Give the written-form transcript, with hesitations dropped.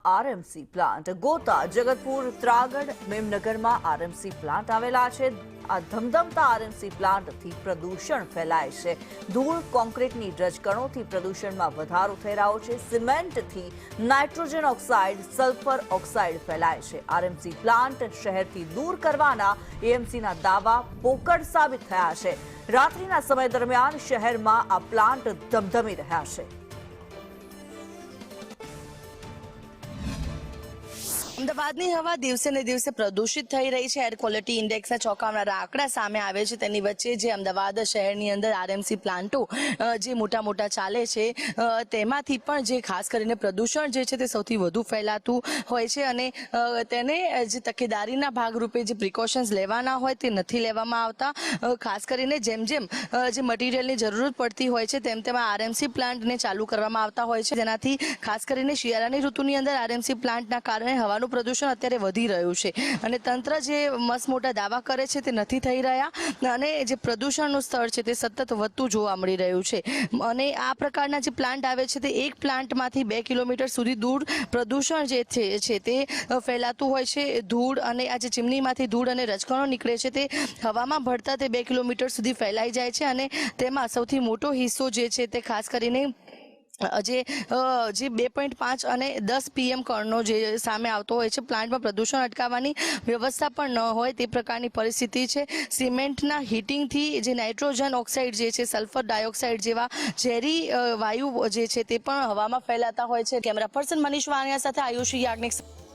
RMC plant ગોતા Jagatpur ત્રાગડ મેમનગરમાં RMC plant આવેલા છે। આ ધમધમતા આરએમસી પ્લાન્ટથી પ્રદૂષણ ફેલાય છે। ધૂળ કોન્ક્રીટની રજકણોથી પ્રદૂષણમાં વધારો થઈ રહ્યો છે। સિમેન્ટથી નાઇટ્રોજન ઓક્સાઇડ સલ્ફર ઓક્સાઇડ ફેલાય છે। આરએમસી પ્લાન્ટ શહેરથી દૂર કરવાના એએમસીના દાવા પોકળ સાબિત થયા છે। રાત્રિના સમય દરમિયાન શહેરમાં આ પ્લાન્ટ ધમધમી રહ્યા છે। અમદાવાદની હવા દિવસે ને દિવસે પ્રદૂષિત થઈ રહી છે। એર ક્વોલિટી ઇન્ડેક્સના ચોંકાવનારા આંકડા સામે આવે છે। તેની વચ્ચે જે અમદાવાદ શહેરની અંદર આરએમસી પ્લાન્ટો જે મોટા મોટા ચાલે છે તેમાંથી પણ જે ખાસ કરીને પ્રદૂષણ જે છે તે સૌથી વધુ ફેલાતું હોય છે અને તેને જે તકેદારીના ભાગરૂપે જે પ્રિકોશન્સ લેવાના હોય તે નથી લેવામાં આવતા। ખાસ કરીને જેમ જેમ જે મટીરિયલની જરૂરત પડતી હોય છે તેમ તેમ આરએમસી પ્લાન્ટને ચાલુ કરવામાં આવતા હોય છે, જેનાથી ખાસ કરીને શિયાળાની ઋતુની અંદર આરએમસી પ્લાન્ટના કારણે હવાનું પ્રદૂષણ અત્યારે વધી રહ્યું છે અને તંત્ર જે મસ્ત મોટા દાવા કરે છે તે નથી થઈ રહ્યા અને જે પ્રદૂષણનું સ્તર છે તે સતત વધતું જોવા મળી રહ્યું છે। અને આ પ્રકારના જે પ્લાન્ટ આવે છે તે એક પ્લાન્ટમાંથી 2 કિલોમીટર સુધી દૂર પ્રદૂષણ જે છે તે ફેલાતું હોય છે। ધૂળ અને આ જે ચીમનીમાંથી ધૂળ અને રજકણો નીકળે છે તે હવામાં ભળતા તે 2 કિલોમીટર સુધી ફેલાઈ જાય છે અને તેમાં સૌથી મોટો હિસ્સો જે છે તે ખાસ કરીને જે 2.5 અને 10 PM કણનો જે સામે આવતો હોય છે। પ્લાન્ટમાં પ્રદૂષણ અટકાવવાની વ્યવસ્થા પણ ન હોય તે પ્રકારની પરિસ્થિતિ છે। સિમેન્ટના હીટિંગથી જે નાઇટ્રોજન ઓક્સાઇડ જે છે, સલ્ફર ડાયોક્સાઇડ જેવા ઝેરી વાયુ જે છે તે પણ હવામાં ફેલાતા હોય છે। કેમેરા પર્સન મનીષ વાણિયા સાથે આયુષી યાજ્ઞિક।